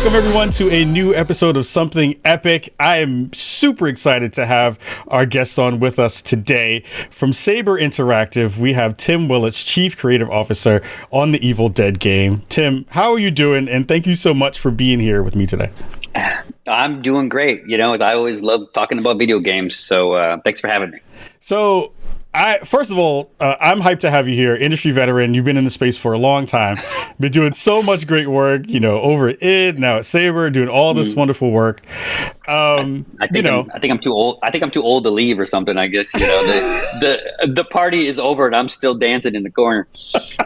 Welcome everyone to a new episode of Something Epic. I am super excited to have our guest on with us today. From Saber Interactive, we have Tim Willits, Chief Creative Officer on the Evil Dead game. Tim, how are you doing? And thank you so much for being here with me today. I'm doing great. You know, I always love talking about video games. So thanks for having me. So first of all, I'm hyped to have you here. Industry veteran. You've been in the space for a long time. Been doing so much great work, you know, over at id, now at Saber, doing all this wonderful work. I think I'm too old. I think I'm too old to leave or something. I guess, you know, the party is over and I'm still dancing in the corner.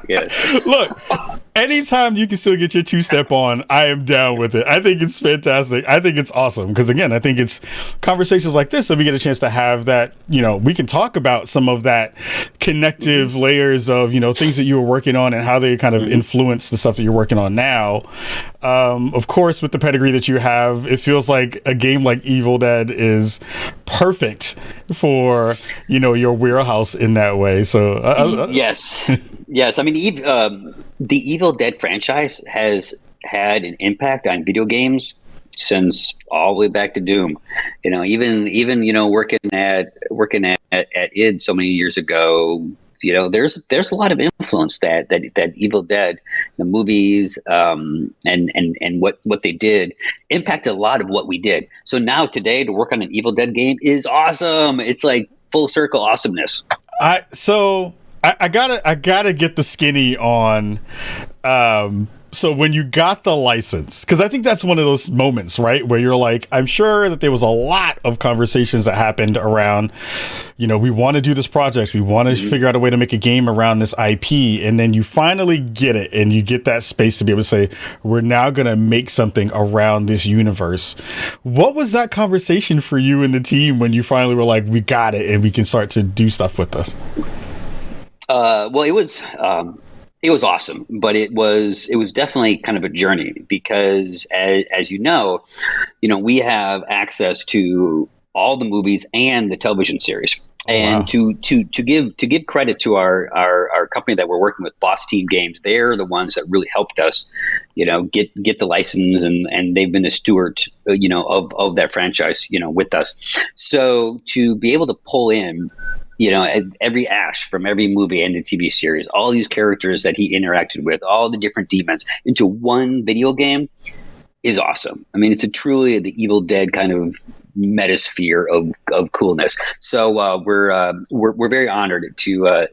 Yes. Look, anytime you can still get your two-step on, I am down with it. I think it's fantastic. I think it's awesome because, again, I think it's conversations like this that we get a chance to have that, you know, we can talk about some of that connective layers of, you know, things that you were working on and how they kind of influence the stuff that you're working on now. Of course, with the pedigree that you have, it feels like a game like Evil Dead is perfect for, you know, your wheelhouse in that way. So yes. I mean, the Evil Dead franchise has had an impact on video games since all the way back to Doom. You know, even you know, working at id so many years ago, you know, there's a lot of influence that Evil Dead, the movies, and what they did impacted a lot of what we did. So now today to work on an Evil Dead game is awesome. It's like full circle awesomeness. I gotta get the skinny on. So when you got the license, because I think that's one of those moments, right, where you're like, I'm sure that there was a lot of conversations that happened around, you know, we want to do this project, we want to figure out a way to make a game around this IP, and then you finally get it, and you get that space to be able to say, we're now going to make something around this universe. What was that conversation for you and the team when you finally were like, we got it, and we can start to do stuff with this? Well, it was awesome, but it was definitely kind of a journey because as you know, we have access to all the movies and the television series. And wow. to give credit to our company that we're working with, Boss Team Games, they're the ones that really helped us, you know, get the license, and they've been a steward, you know, of that franchise, you know, with us. So to be able to pull in, you know, every Ash from every movie and the TV series, all these characters that he interacted with, all the different demons into one video game is awesome. I mean, it's truly the Evil Dead kind of metasphere of coolness. So we're very honored to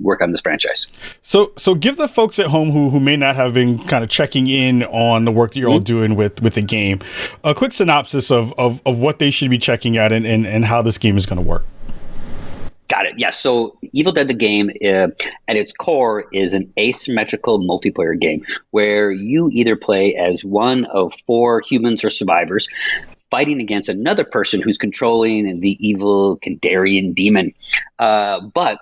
work on this franchise. So give the folks at home who may not have been kind of checking in on the work that you're all doing with the game a quick synopsis of what they should be checking out and how this game is going to work. Got it. Yeah. So Evil Dead, the game, at its core is an asymmetrical multiplayer game where you either play as one of 4 humans or survivors fighting against another person who's controlling the evil Kandarian demon. But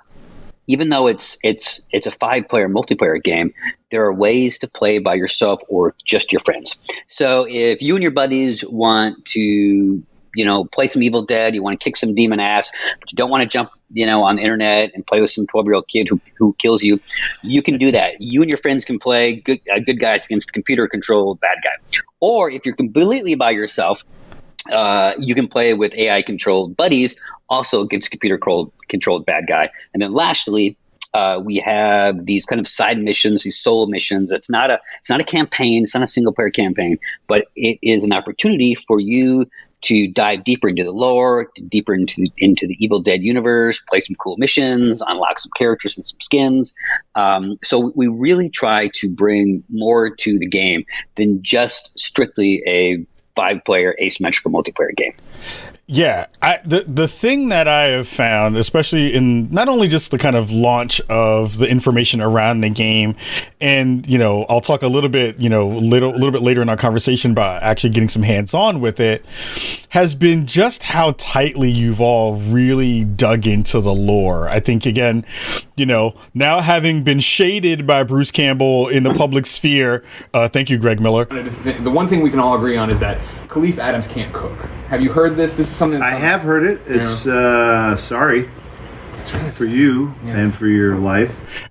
even though it's a 5-player multiplayer game, there are ways to play by yourself or just your friends. So if you and your buddies want to, you know, play some Evil Dead, you want to kick some demon ass, but you don't want to jump, you know, on the internet and play with some 12-year-old kid who kills you, you can do that. You and your friends can play good guys against computer-controlled bad guy. Or if you're completely by yourself, you can play with AI-controlled buddies, also against computer-controlled bad guy. And then lastly, we have these kind of side missions, these solo missions. It's not a campaign. It's not a single-player campaign, but it is an opportunity for you to dive deeper into the lore, deeper into the Evil Dead universe, play some cool missions, unlock some characters and some skins. So we really try to bring more to the game than just strictly a 5-player asymmetrical multiplayer game. Yeah, the thing that I have found, especially in not only just the kind of launch of the information around the game, and, you know, I'll talk a little bit, you know, little bit later in our conversation about actually getting some hands-on with it, has been just how tightly you've all really dug into the lore. I think, again, you know, now having been shaded by Bruce Campbell in the public sphere, thank you, Greg Miller. The one thing we can all agree on is that Kahlief Adams can't cook. Have you heard this? This is something I have heard it. It's sorry. It's really for you and for your life.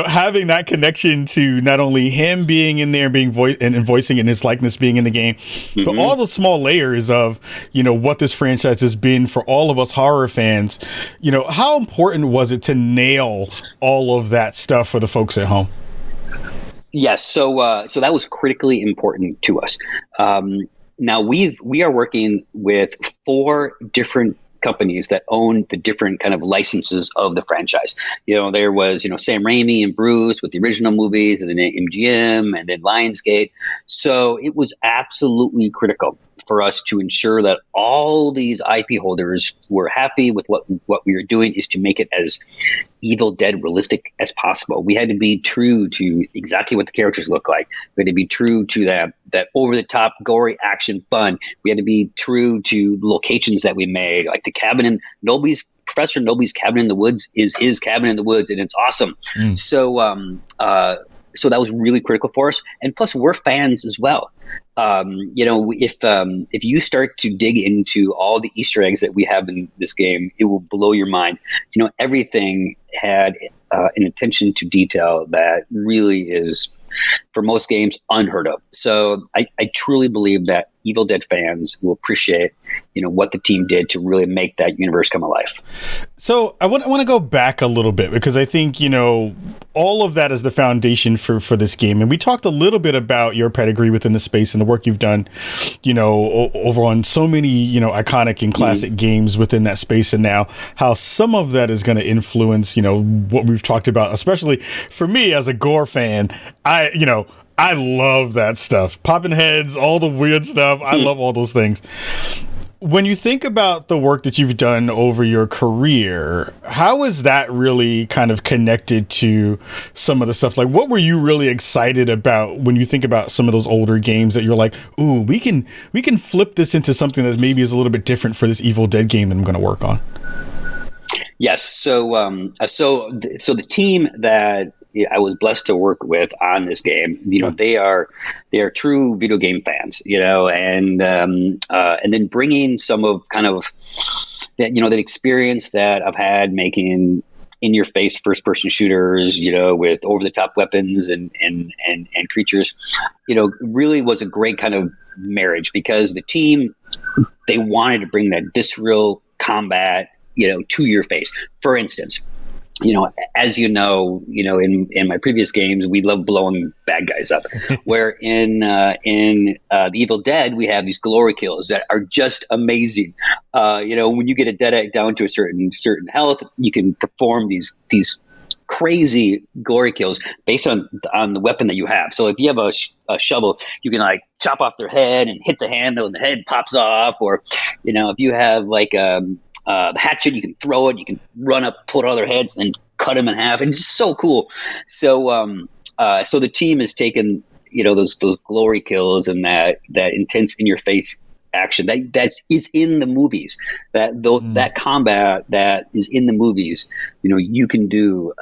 Having that connection to not only him being in there, being and voicing and his likeness being in the game, but all the small layers of, what this franchise has been for all of us horror fans. How important was it to nail all of that stuff for the folks at home? Yes, so that was critically important to us. Now we are working with 4 different companies that own the different kind of licenses of the franchise. There was Sam Raimi and Bruce with the original movies, and then MGM, and then Lionsgate. So it was absolutely critical for us to ensure that all these IP holders were happy with what we were doing, is to make it as Evil Dead realistic as possible. We had to be true to exactly what the characters look like. We had to be true to that over-the-top, gory action fun. We had to be true to the locations that we made, like the cabin in Professor Noble's cabin in the woods is his cabin in the woods, and it's awesome. So that was really critical for us. And plus, we're fans as well. If you start to dig into all the Easter eggs that we have in this game, it will blow your mind. Everything had an attention to detail that really is, for most games, unheard of. So I truly believe that Evil Dead fans will appreciate, what the team did to really make that universe come alive. So I want to go back a little bit, because I think, all of that is the foundation for this game. And we talked a little bit about your pedigree within the space and the work you've done, over on so many, iconic and classic games within that space. And now how some of that is going to influence, what we've talked about, especially for me as a gore fan. I love that stuff. Popping heads, all the weird stuff. I love all those things. When you think about the work that you've done over your career, how is that really kind of connected to some of the stuff? Like, what were you really excited about when you think about some of those older games that you're like, ooh, we can flip this into something that maybe is a little bit different for this Evil Dead game that I'm going to work on? Yes. So the team that I was blessed to work with on this game, they are true video game fans, and then bringing some of kind of that, that experience that I've had making in your face first person shooters, with over the top weapons and creatures, really was a great kind of marriage, because the team, they wanted to bring that visceral combat, to your face. For instance, as in my previous games, we love blowing bad guys up. Where in the Evil Dead, we have these glory kills that are just amazing. When you get a deadite down to a certain health, you can perform these crazy glory kills based on the weapon that you have. So if you have a shovel, you can like chop off their head and hit the handle, and the head pops off. Or if you have like the hatchet, you can throw it, you can run up, pull out their heads, and cut them in half. And it's just so cool. So so the team has taken, those glory kills and that intense in your face action that is in the movies, that combat that is in the movies, you can do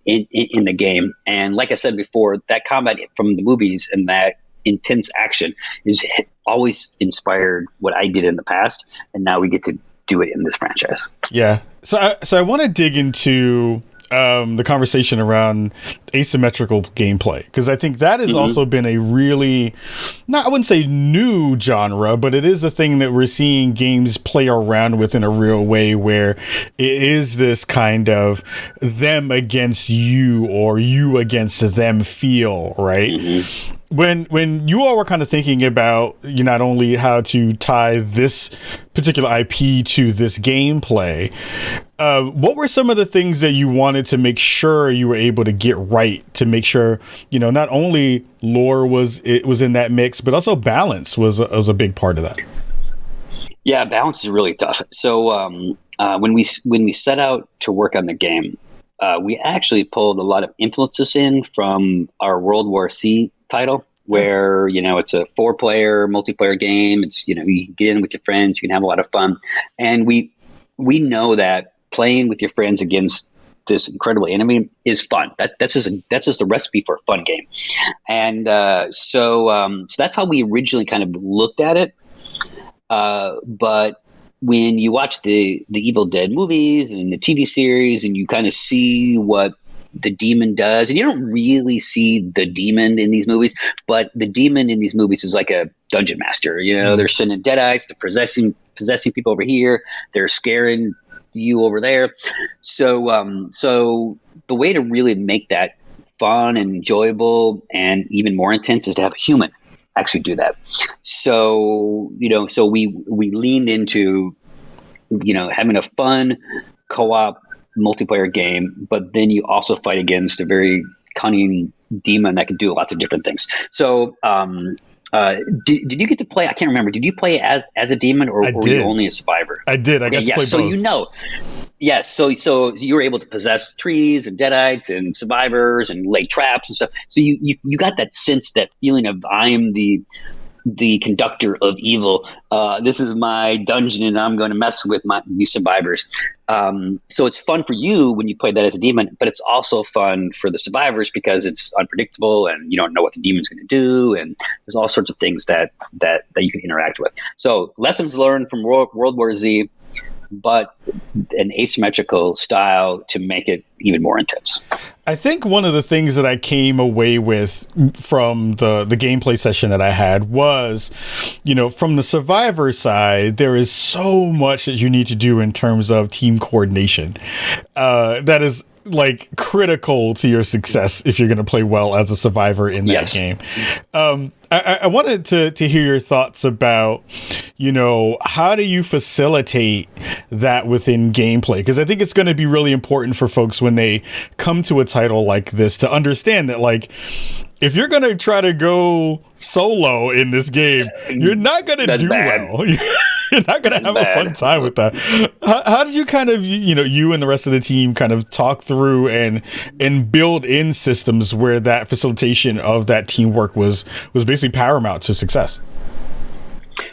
in the game. And like I said before, that combat from the movies and that intense action is always inspired what I did in the past, and now we get to do it in this franchise. Yeah. So I want to dig into the conversation around asymmetrical gameplay, because I think that has also been a really, I wouldn't say new genre, but it is a thing that we're seeing games play around with in a real way, where it is this kind of them against you or you against them feel, right? When you all were kind of thinking about not only how to tie this particular IP to this gameplay, what were some of the things that you wanted to make sure you were able to get right, to make sure, not only lore was in that mix, but also balance was a big part of that? Yeah, balance is really tough. So when we set out to work on the game, we actually pulled a lot of influences in from our World War C title, where, it's a 4-player multiplayer game. It's, you can get in with your friends, you can have a lot of fun. And we know that playing with your friends against this incredible enemy is fun. That's just a recipe for a fun game. And so that's how we originally kind of looked at it. But when you watch the Evil Dead movies and the TV series, and you kind of see what the demon does, and you don't really see the demon in these movies, but the demon in these movies is like a dungeon master. They're sending deadites, they're possessing people over here, they're scaring you over there. So the way to really make that fun and enjoyable and even more intense is to have a human actually do that. So we leaned into having a fun co-op multiplayer game, but then you also fight against a very cunning demon that can do lots of different things. So did you get to play? I can't remember. Did you play as a demon, or were you only a survivor? I did. I got to play both. Yes, so you were able to possess trees and deadites and survivors and lay traps and stuff. So you got that sense, that feeling of, I am the conductor of evil. This is my dungeon, and I'm going to mess with these survivors. So it's fun for you when you play that as a demon, but it's also fun for the survivors because it's unpredictable and you don't know what the demon's going to do, and there's all sorts of things that you can interact with. So lessons learned from World War Z, but an asymmetrical style to make it even more intense. I think one of the things that I came away with from the gameplay session that I had was, from the survivor side, there is so much that you need to do in terms of team coordination. That is like critical to your success if you're going to play well as a survivor in that game. I wanted to hear your thoughts about, how do you facilitate that within gameplay? Because I think it's going to be really important for folks when they come to a title like this to understand that, like, if you're going to try to go solo in this game, you're not going to do well. You're not going to have a fun time with that. How did you kind of, you and the rest of the team kind of talk through and build in systems where that facilitation of that teamwork was basically paramount to success?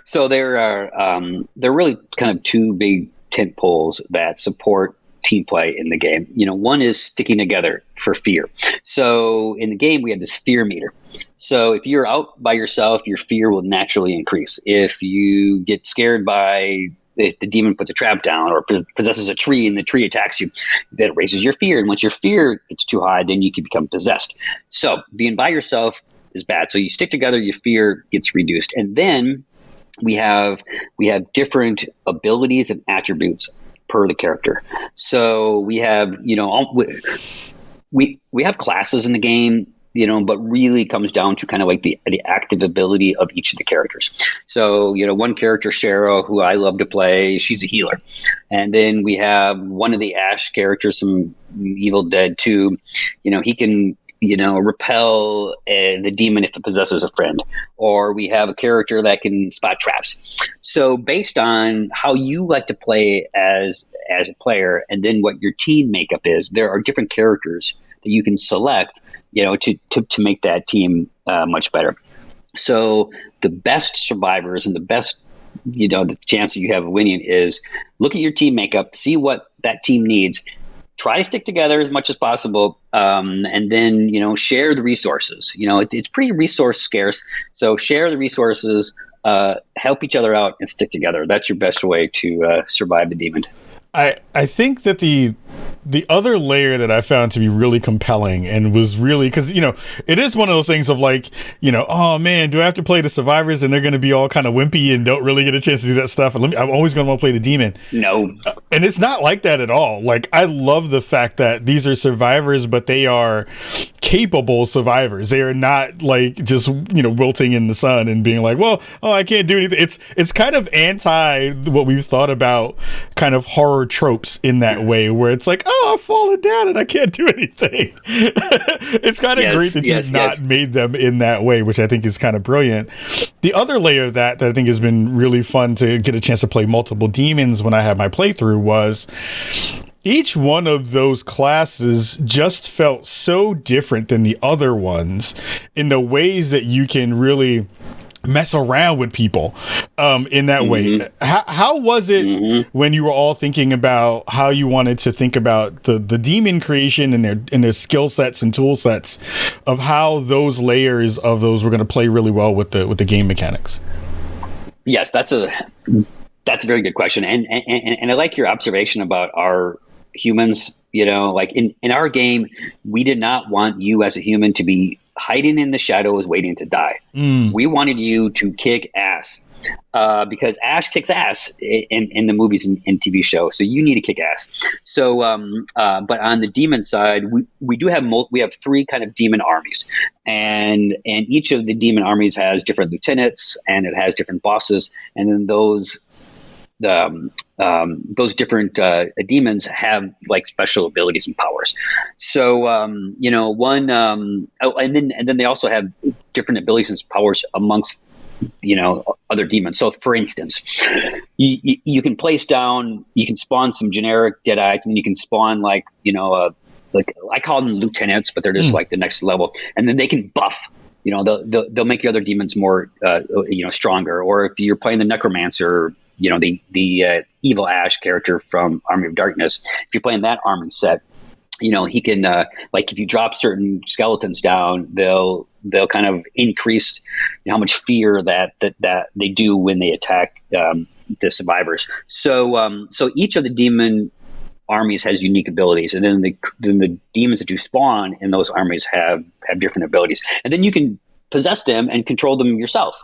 So there are really kind of two big tent poles that support team play in the game. One is sticking together for fear. So in the game, we have this fear meter. So if you're out by yourself, your fear will naturally increase. If you get scared if the demon puts a trap down or possesses a tree and the tree attacks you, that raises your fear. And once your fear gets too high, then you can become possessed. So being by yourself is bad. So you stick together, your fear gets reduced. And then we have different abilities and attributes per the character. So we have, we have classes in the game, but really it comes down to kind of like the active ability of each of the characters. So, one character, Cheryl, who I love to play, she's a healer. And then we have one of the Ash characters from Evil Dead 2, he can, repel the demon if it possesses a friend. Or we have a character that can spot traps. So based on how you like to play as a player, and then what your team makeup is, there are different characters that you can select, to make that team much better. So the best survivors and the best, the chance that you have of winning is look at your team makeup, see what that team needs, try to stick together as much as possible, and then, share the resources. It's pretty resource scarce. So share the resources, help each other out, and stick together. That's your best way to survive the demon. I think that the other layer that I found to be really compelling and was really, because, it is one of those things of like, oh man, do I have to play the survivors and they're going to be all kind of wimpy and don't really get a chance to do that stuff? And I'm always going to want to play the demon. No. And it's not like that at all. Like, I love the fact that these are survivors, but they are capable survivors. They are not like just, wilting in the sun and being like, well, I can't do anything. It's kind of anti what we've thought about kind of horror tropes in that way, where it's like, oh, I've fallen down and I can't do anything. It's kind of great that you've not made them in that way, which I think is kind of brilliant. The other layer of that I think has been really fun to get a chance to play multiple demons when I had my playthrough was each one of those classes just felt so different than the other ones in the ways that you can really mess around with people in that way. How was it when you were all thinking about how you wanted to think about the demon creation and their skill sets and tool sets of how those layers of those were going to play really well with the game mechanics? Yes, that's That's a very good question, and I like your observation about our humans. Like in our game, we did not want you as a human to be hiding in the shadows, waiting to die. We wanted you to kick ass. Because Ash kicks ass in the movies and TV show, so you need to kick ass. So, but on the demon side, we do have we have 3 kind of demon armies, and each of the demon armies has different lieutenants, and it has different bosses, and then those different demons have like special abilities and powers. So one and then they also have different abilities and powers amongst other demons. So for instance, you can place down, you can spawn some generic deadites, and then you can spawn like I call them lieutenants, but they're just like the next level, and then they can buff. They'll make your other demons more stronger. Or if you're playing the necromancer, the evil Ash character from Army of Darkness, if you're playing that army set, he can like if you drop certain skeletons down, they'll kind of increase how much fear that they do when they attack the survivors. So each of the demon armies has unique abilities, and then the demons that you spawn in those armies have different abilities, and then you can possess them and control them yourself.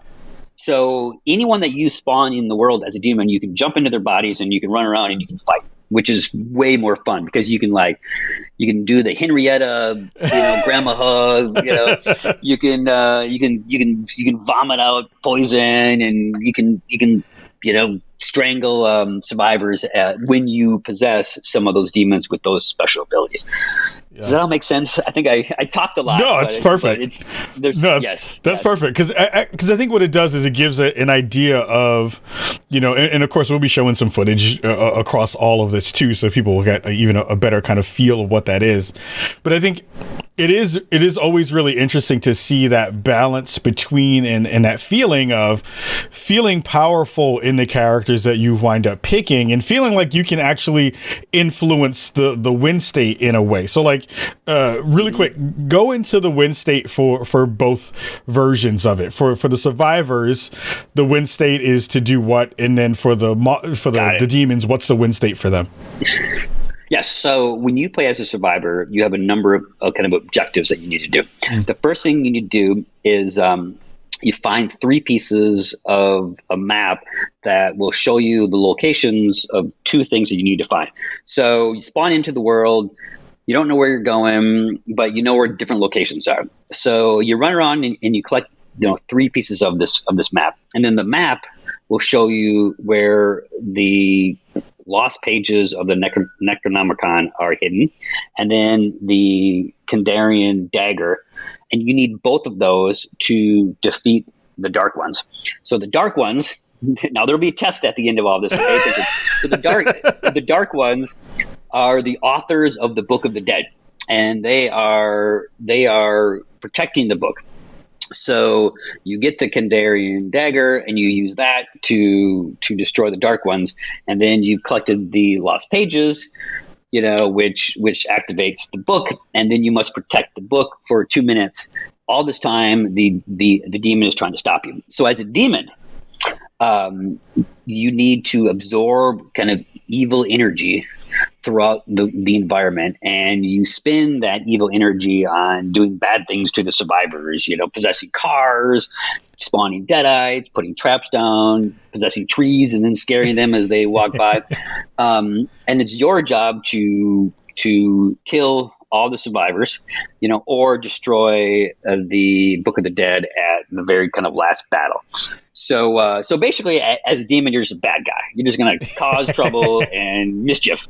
So anyone that you spawn in the world as a demon, you can jump into their bodies and you can run around and you can fight, which is way more fun because you can do the Henrietta, grandma hug, you can vomit out poison, and you can strangle survivors when you possess some of those demons with those special abilities. Yeah. Does that all make sense? I think I talked a lot. No, it's perfect. That's perfect because I think what it does is it gives an idea of, and of course we'll be showing some footage across all of this too, so people will get even a better kind of feel of what that is. But I think it is always really interesting to see that balance between and that feeling of feeling powerful in the characters that you wind up picking and feeling like you can actually influence the win state in a way. So like really quick, go into the win state for both versions of it. For the survivors, the win state is to do what, and then for the demons, what's the win state for them? Yes. So when you play as a survivor, you have a number of kind of objectives that you need to do. The first thing you need to do is you find 3 pieces of a map that will show you the locations of 2 things that you need to find. So you spawn into the world. You don't know where you're going, but you know where different locations are. So you run around and you collect 3 pieces of this map, and then the map will show you where the lost pages of the Necronomicon are hidden, and then the Kandarian dagger, and you need both of those to defeat the Dark Ones. So the Dark Ones, now there'll be a test at the end of all this. Okay? So the Dark Ones are the authors of the Book of the Dead, and they are protecting the book. So you get the Kandarian dagger and you use that to destroy the Dark Ones, and then you've collected the lost pages, which activates the book, and then you must protect the book for 2 minutes. All this time, the demon is trying to stop you. So as a demon, you need to absorb kind of evil energy throughout the environment, and you spend that evil energy on doing bad things to the survivors, possessing cars, spawning deadites, putting traps down, possessing trees and then scaring them as they walk by. And it's your job to kill all the survivors, or destroy the Book of the Dead at the very kind of last battle. So basically, as a demon, you're just a bad guy. You're just going to cause trouble and mischief.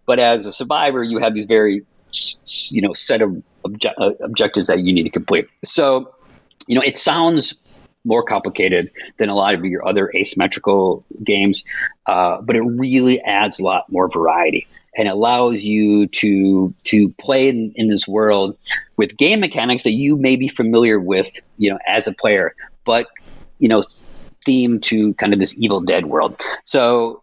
But as a survivor, you have these very, set of objectives that you need to complete. So, it sounds more complicated than a lot of your other asymmetrical games, but it really adds a lot more variety and allows you to play in this world with game mechanics that you may be familiar with, as a player, but themed to kind of this Evil Dead world. So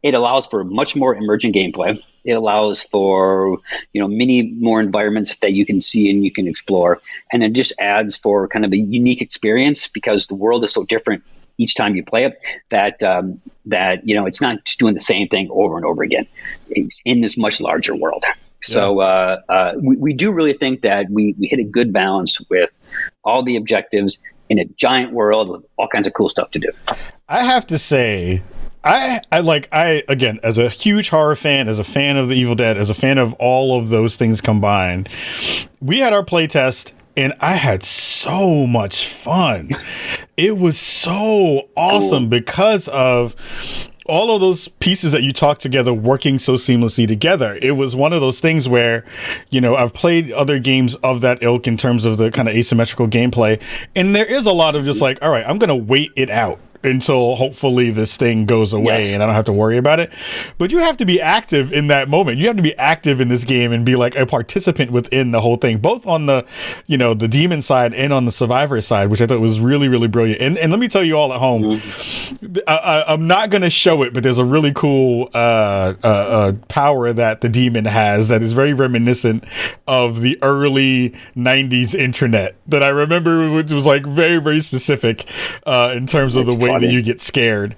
it allows for much more emergent gameplay. It allows for many more environments that you can see and you can explore, and it just adds for kind of a unique experience because the world is so different each time you play it, that it's not just doing the same thing over and over again. It's in this much larger world. So we do really think that we hit a good balance with all the objectives in a giant world with all kinds of cool stuff to do. I have to say, I again, as a huge horror fan, as a fan of the Evil Dead, as a fan of all of those things combined, we had our playtest and I had so much fun. It was so awesome because of all of those pieces that you talked together working so seamlessly together. It was one of those things where, I've played other games of that ilk in terms of the kind of asymmetrical gameplay, and there is a lot of just like, all right, I'm going to wait it out until hopefully this thing goes away and I don't have to worry about it. But you have to be active in that moment. You have to be active in this game and be like a participant within the whole thing, both on the, the demon side and on the survivor side, which I thought was really, really brilliant. And let me tell you all at home, I'm not going to show it, but there's a really cool power that the demon has that is very reminiscent of the early 90s internet that I remember, which was like very, very specific in terms of the way that you get scared.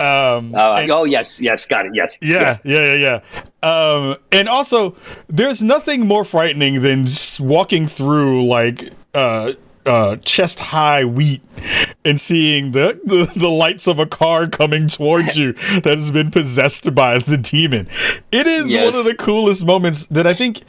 Yes, got it. Yes. Yeah. And also, there's nothing more frightening than just walking through like chest high wheat and seeing the lights of a car coming towards you that has been possessed by the demon. It is one of the coolest moments that I think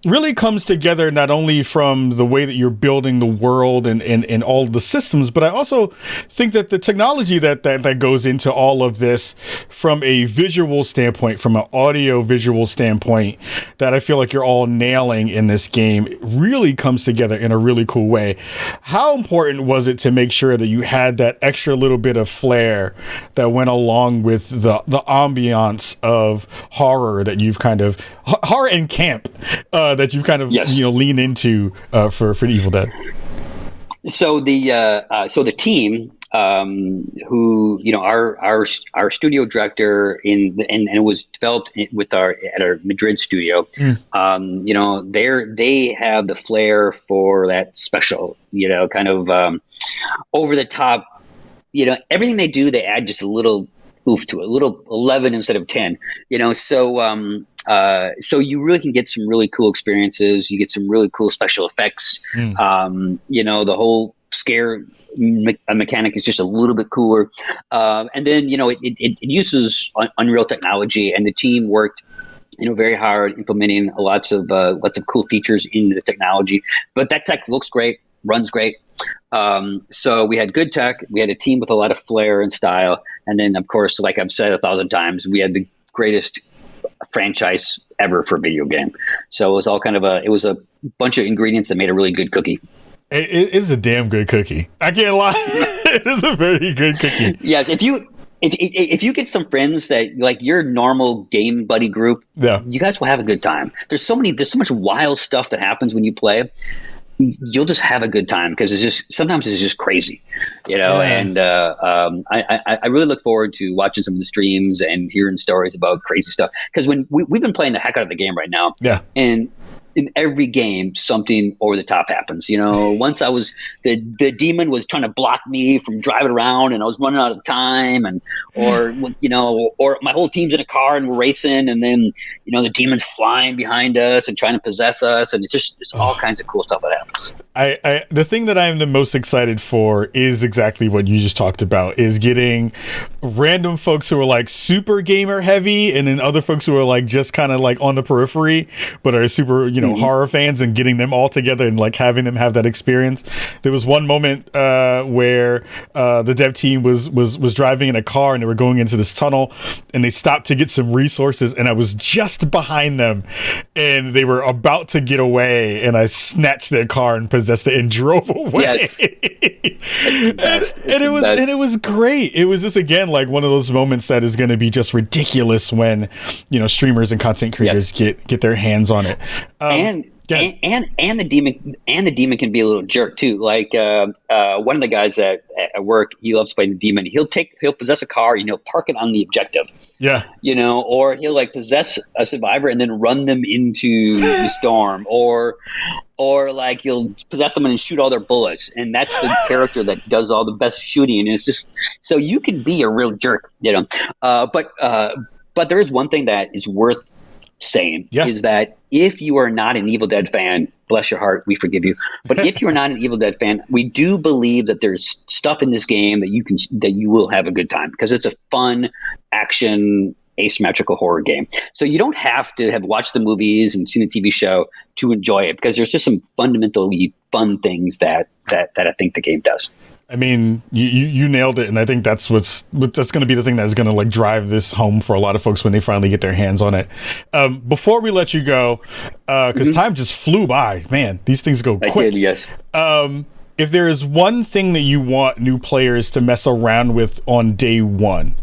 really comes together, not only from the way that you're building the world and all the systems, but I also think that the technology that goes into all of this from a visual standpoint, from an audio visual standpoint, that I feel like you're all nailing in this game really comes together in a really cool way. How important was it to make sure that you had that extra little bit of flair that went along with the ambiance of horror that you've kind of horror and camp that you've kind of lean into for the Evil Dead? So the team who our studio director and it was developed at our Madrid studio. They have the flair for that special kind of over the top, everything they do, they add just a little oof to it, a little 11 instead of 10, so you really can get some really cool experiences. You get some really cool special effects. The whole scare mechanic is just a little bit cooler. And then, it uses Unreal technology, and the team worked very hard implementing lots of cool features in the technology. But that tech looks great, runs great. So we had good tech, we had a team with a lot of flair and style, and then of course, like I've said 1,000 times, we had the greatest franchise ever for video game. So it was all kind of it was a bunch of ingredients that made a really good cookie. It is a damn good cookie. I can't lie. It is a very good cookie. Yes, if you get some friends that like your normal game buddy group, you guys will have a good time. There's so much wild stuff that happens when you play. You'll just have a good time because sometimes it's just crazy, and I really look forward to watching some of the streams and hearing stories about crazy stuff, because when we've been playing the heck out of the game right now, and in every game something over the top happens. Once the demon was trying to block me from driving around and I was running out of time, or my whole team's in a car and we're racing, and then the demon's flying behind us and trying to possess us, and it's all kinds of cool stuff that happens. The thing that I'm the most excited for is exactly what you just talked about, is getting random folks who are like super gamer heavy, and then other folks who are like just kind of like on the periphery but are super horror fans, and getting them all together and like having them have that experience. There was one moment where the dev team was driving in a car and they were going into this tunnel, and they stopped to get some resources, and I was just behind them and they were about to get away, and I snatched their car and possessed it and drove away. Yes. and it was great. It was just again like one of those moments that is going to be just ridiculous when streamers and content creators get their hands on it. And the demon can be a little jerk too. Like one of the guys at work, he loves playing the demon. He'll possess a car and he'll park it on the objective. Yeah. Or he'll like possess a survivor and then run them into the storm. Or or like you'll possess someone and shoot all their bullets, and that's the character that does all the best shooting. And it's just so you can be a real jerk, you know. But there is one thing that is worth saying is that if you are not an Evil Dead fan, bless your heart, we forgive you. But if you are not an Evil Dead fan, we do believe that there's stuff in this game that you will have a good time, because it's a fun action asymmetrical horror game. So you don't have to have watched the movies and seen the TV show to enjoy it, because there's just some fundamentally fun things that I think the game does. I mean, you nailed it, and I think that's going to be the thing that's going to like drive this home for a lot of folks when they finally get their hands on it. Before we let you go, because time just flew by, man, these things go quick. I did, yes. If there is one thing that you want new players to mess around with on day one,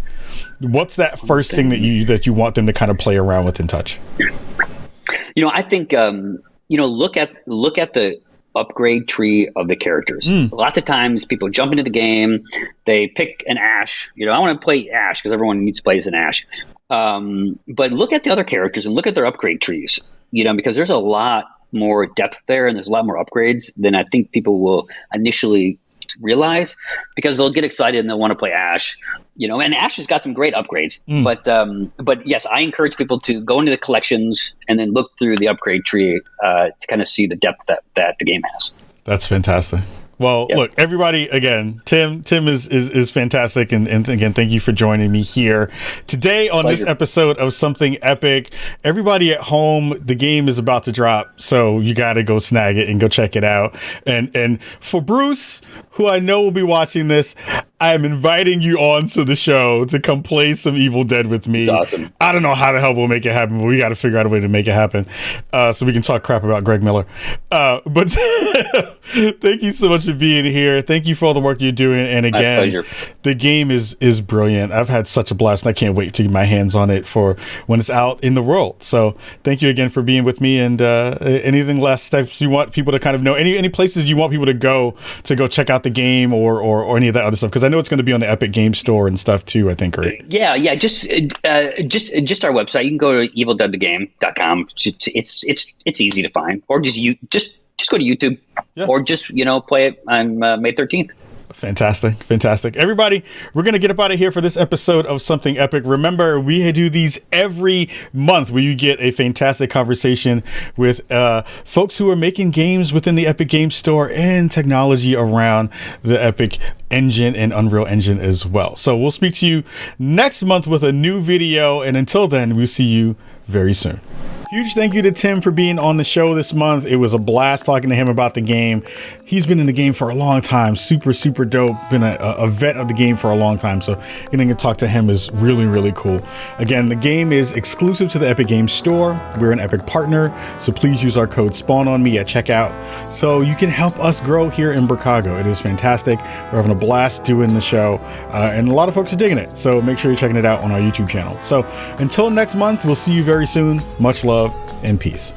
what's that first thing that you want them to kind of play around with and touch? You know, I think look at the upgrade tree of the characters. Lots of times people jump into the game, they pick an Ash. You know, I want to play Ash because everyone needs to play as an Ash. But look at the other characters and look at their upgrade trees. You know, because there's a lot more depth there and there's a lot more upgrades than I think people will initially realize, because they'll get excited and they'll want to play Ash, you know, and Ash has got some great upgrades. But yes, I encourage people to go into the collections and then look through the upgrade tree to kind of see the depth that the game has. That's fantastic. Well, look, everybody, again, Tim is fantastic. And again, thank you for joining me here today on this episode of Something Epic. Everybody at home, the game is about to drop, so you got to go snag it and go check it out. And for Bruce, who I know will be watching this, I am inviting you on to the show to come play some Evil Dead with me. That's awesome. I don't know how the hell we'll make it happen, but we got to figure out a way to make it happen so we can talk crap about Greg Miller. But thank you so much for being here. Thank you for all the work you're doing. And again, my pleasure. The game is brilliant. I've had such a blast, and I can't wait to get my hands on it for when it's out in the world. So thank you again for being with me. And anything last steps you want people to kind of know, any places you want people to go check out the game or any of that other stuff, because I know it's going to be on the Epic Game Store and stuff too, I think, right? Yeah. Just our website. You can go to evildeadthegame.com. It's easy to find, or just go to YouTube, or just play it on May 13th. Fantastic. Everybody, we're going to get up out of here for this episode of Something Epic. Remember, we do these every month where you get a fantastic conversation with folks who are making games within the Epic Game Store and technology around the Epic engine and Unreal Engine as well. So we'll speak to you next month with a new video. And until then, we'll see you very soon. Huge thank you to Tim for being on the show this month. It was a blast talking to him about the game. He's been in the game for a long time. Super dope. Been a vet of the game for a long time. So getting to talk to him is really, really cool. Again, the game is exclusive to the Epic Games Store. We're an Epic partner, so please use our code SPAWNONME at checkout so you can help us grow here in Chicago. It is fantastic. We're having a blast doing the show, and a lot of folks are digging it. So make sure you're checking it out on our YouTube channel. So until next month, we'll see you very soon. Much love and peace.